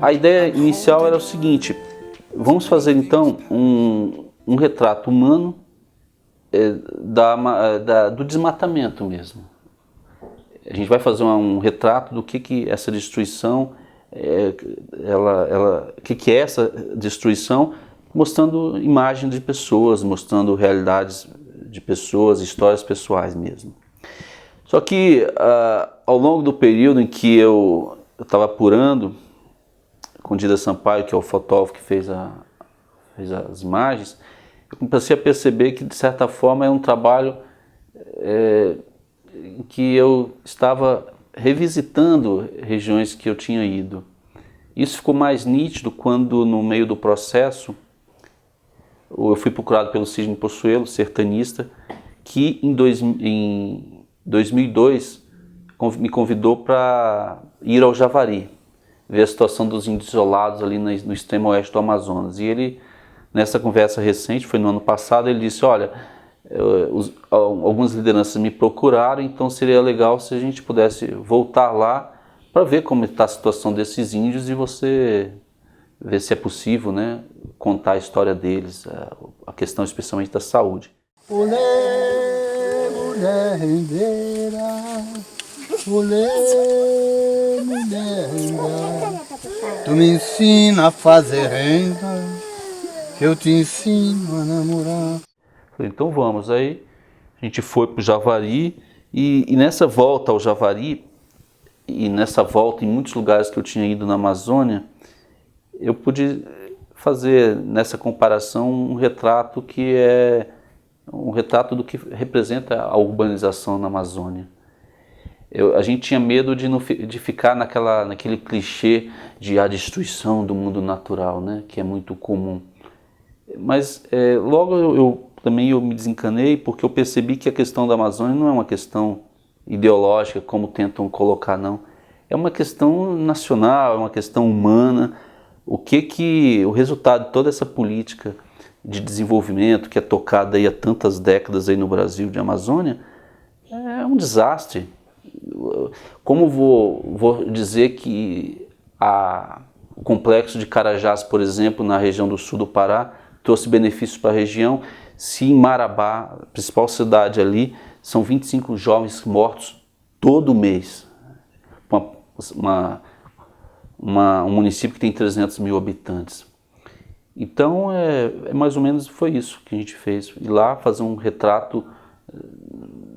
A ideia inicial era o seguinte: vamos fazer então um retrato humano do desmatamento mesmo. A gente vai fazer um retrato do que essa destruição, o que é essa destruição, mostrando imagens de pessoas, mostrando realidades de pessoas, histórias pessoais mesmo. Só que ao longo do período em que eu estava apurando, com o Dida Sampaio, que é o fotógrafo que fez as imagens, eu comecei a perceber que, de certa forma, é um trabalho em que eu estava revisitando regiões que eu tinha ido. Isso ficou mais nítido quando, no meio do processo, eu fui procurado pelo Sidney Possuelo, sertanista, que em 2002 me convidou para ir ao Javari, ver a situação dos índios isolados ali no extremo oeste do Amazonas. E ele, nessa conversa recente, foi no ano passado, ele disse: olha, algumas lideranças me procuraram, então seria legal se a gente pudesse voltar lá para ver como está a situação desses índios e você ver se é possível, né, contar a história deles, a questão especialmente da saúde. Mulher, mulher rendeira, mulher, mulher rendeira, tu me ensina a fazer renda, que eu te ensino a namorar. Falei, então vamos. Aí a gente foi para o Javari e nessa volta ao Javari, e nessa volta em muitos lugares que eu tinha ido na Amazônia, eu pude fazer nessa comparação um retrato que é um retrato do que representa a urbanização na Amazônia. A gente tinha medo de ficar naquele clichê de a destruição do mundo natural, né, que é muito comum. Mas logo eu me desencanei, porque eu percebi que a questão da Amazônia não é uma questão ideológica, como tentam colocar, não. É uma questão nacional, é uma questão humana. O resultado de toda essa política de desenvolvimento que é tocada aí há tantas décadas aí no Brasil de Amazônia é um desastre. Como vou dizer que o complexo de Carajás, por exemplo, na região do sul do Pará, trouxe benefícios para a região, se em Marabá, a principal cidade ali, são 25 jovens mortos todo mês. Um município que tem 300 mil habitantes. Então, mais ou menos foi isso que a gente fez. Ir lá fazer um retrato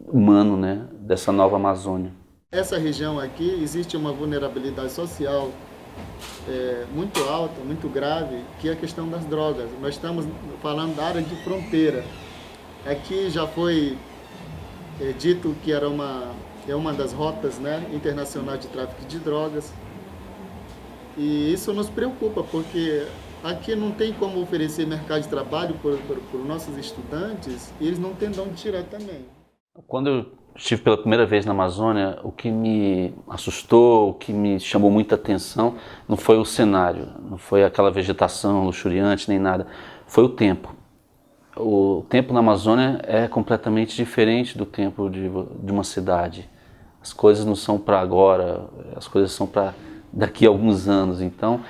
humano, né, dessa nova Amazônia. Essa região aqui existe uma vulnerabilidade social muito alta, muito grave, que é a questão das drogas. Nós estamos falando da área de fronteira. Aqui já foi dito que é uma das rotas, né, internacionais de tráfico de drogas. E isso nos preocupa, porque aqui não tem como oferecer mercado de trabalho para os nossos estudantes e eles não têm de onde tirar também. Quando eu estive pela primeira vez na Amazônia, o que me assustou, o que me chamou muita atenção, não foi o cenário, não foi aquela vegetação luxuriante nem nada, foi o tempo. O tempo na Amazônia é completamente diferente do tempo de uma cidade. As coisas não são para agora, as coisas são para daqui a alguns anos. Então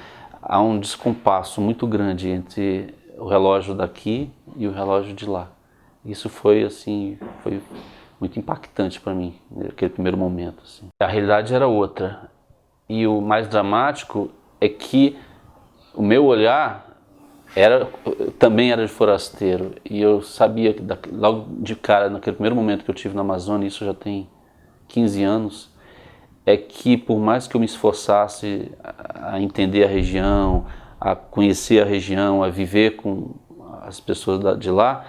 há um descompasso muito grande entre o relógio daqui e o relógio de lá. Isso foi muito impactante para mim, naquele primeiro momento. Assim. A realidade era outra. E o mais dramático é que o meu olhar também era de forasteiro. E eu sabia que logo de cara, naquele primeiro momento que eu tive na Amazônia, isso já tem 15 anos, é que por mais que eu me esforçasse a entender a região, a conhecer a região, a viver com as pessoas de lá,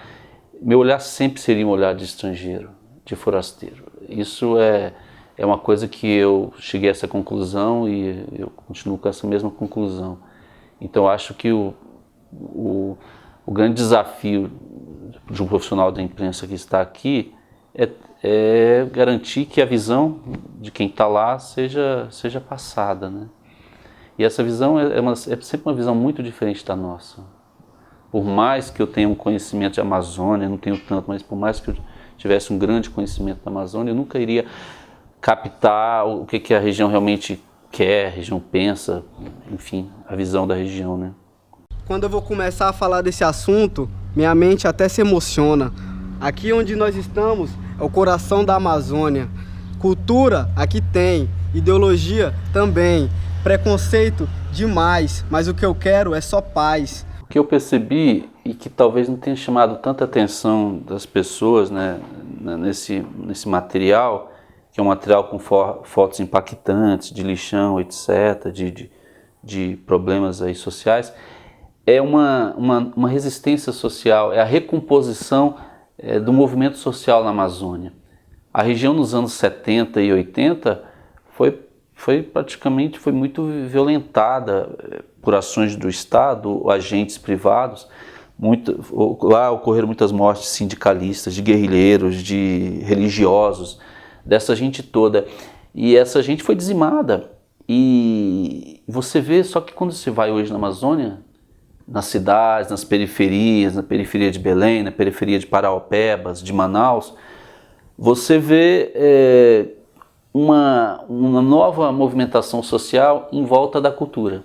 meu olhar sempre seria um olhar de estrangeiro, de forasteiro. Isso é uma coisa que eu cheguei a essa conclusão e eu continuo com essa mesma conclusão. Então eu acho que o grande desafio de um profissional da imprensa que está aqui é garantir que a visão de quem está lá seja passada, né? E essa visão é sempre uma visão muito diferente da nossa. Por mais que eu tenha um conhecimento de Amazônia, não tenho tanto, mas por mais que eu tivesse um grande conhecimento da Amazônia, eu nunca iria captar o que a região realmente quer, a região pensa, enfim, a visão da região, né? Quando eu vou começar a falar desse assunto, minha mente até se emociona. Aqui onde nós estamos é o coração da Amazônia. Cultura aqui tem, ideologia também, preconceito demais, mas o que eu quero é só paz. O que eu percebi, e que talvez não tenha chamado tanta atenção das pessoas, né, nesse material, que é um material com fotos impactantes, de lixão, etc., de problemas aí sociais, é uma resistência social, é a recomposição do movimento social na Amazônia. A região nos anos 70 e 80 foi muito violentada por ações do Estado, agentes privados. Lá ocorreram muitas mortes de sindicalistas, de guerrilheiros, de religiosos, dessa gente toda. E essa gente foi dizimada. E você vê, só que quando você vai hoje na Amazônia, nas cidades, nas periferias, na periferia de Belém, na periferia de Paraopebas, de Manaus, você vê uma nova movimentação social em volta da cultura.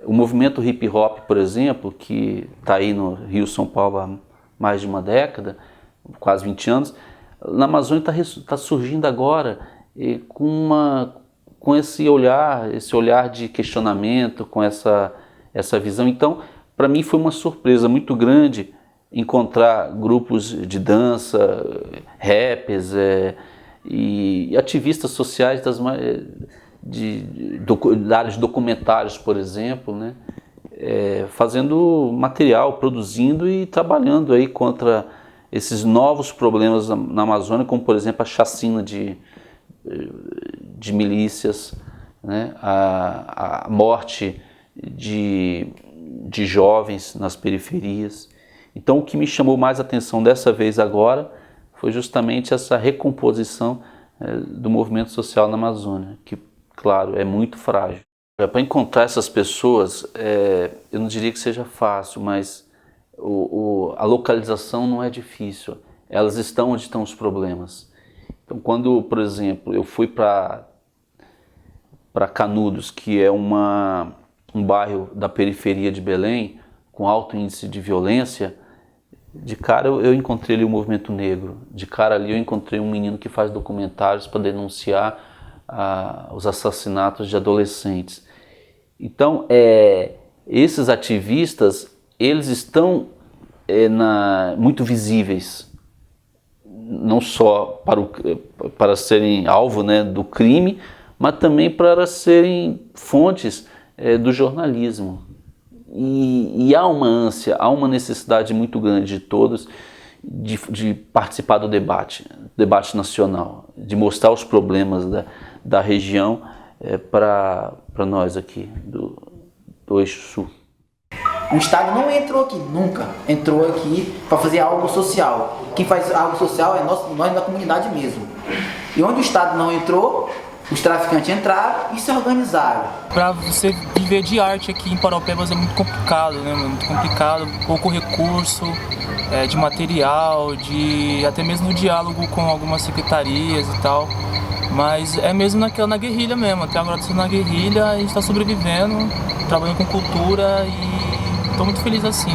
O movimento hip hop, por exemplo, que está aí no Rio, São Paulo há mais de uma década, quase 20 anos, na Amazônia está surgindo agora com esse olhar de questionamento, com essa visão. Então, para mim foi uma surpresa muito grande encontrar grupos de dança, rappers e ativistas sociais da área de documentários, por exemplo, né? Fazendo material, produzindo e trabalhando aí contra esses novos problemas na Amazônia, como por exemplo a chacina de milícias, né? A morte de jovens nas periferias. Então o que me chamou mais atenção dessa vez agora foi justamente essa recomposição do movimento social na Amazônia, que, claro, é muito frágil. Para encontrar essas pessoas, eu não diria que seja fácil, mas a localização não é difícil. Elas estão onde estão os problemas. Então, quando, por exemplo, eu fui para Canudos, que é um bairro da periferia de Belém, com alto índice de violência, de cara eu encontrei ali o movimento negro. De cara ali eu encontrei um menino que faz documentários para denunciar os assassinatos de adolescentes. Então, esses ativistas, eles estão muito visíveis, não só para serem alvo, né, do crime, mas também para serem fontes do jornalismo. E há uma ânsia, há uma necessidade muito grande de todos de participar do debate nacional, de mostrar os problemas da região para nós aqui do Eixo Sul. O Estado não entrou aqui, nunca entrou aqui para fazer algo social. Quem faz algo social é nós da comunidade mesmo. E onde o Estado não entrou, os traficantes entraram e se organizaram. Para você viver de arte aqui em Paraopebas é muito complicado, né? Muito complicado, pouco recurso, de material, até mesmo diálogo com algumas secretarias e tal. Mas é mesmo na guerrilha mesmo, até agora estou na guerrilha, a gente está sobrevivendo, trabalhando com cultura e estou muito feliz assim.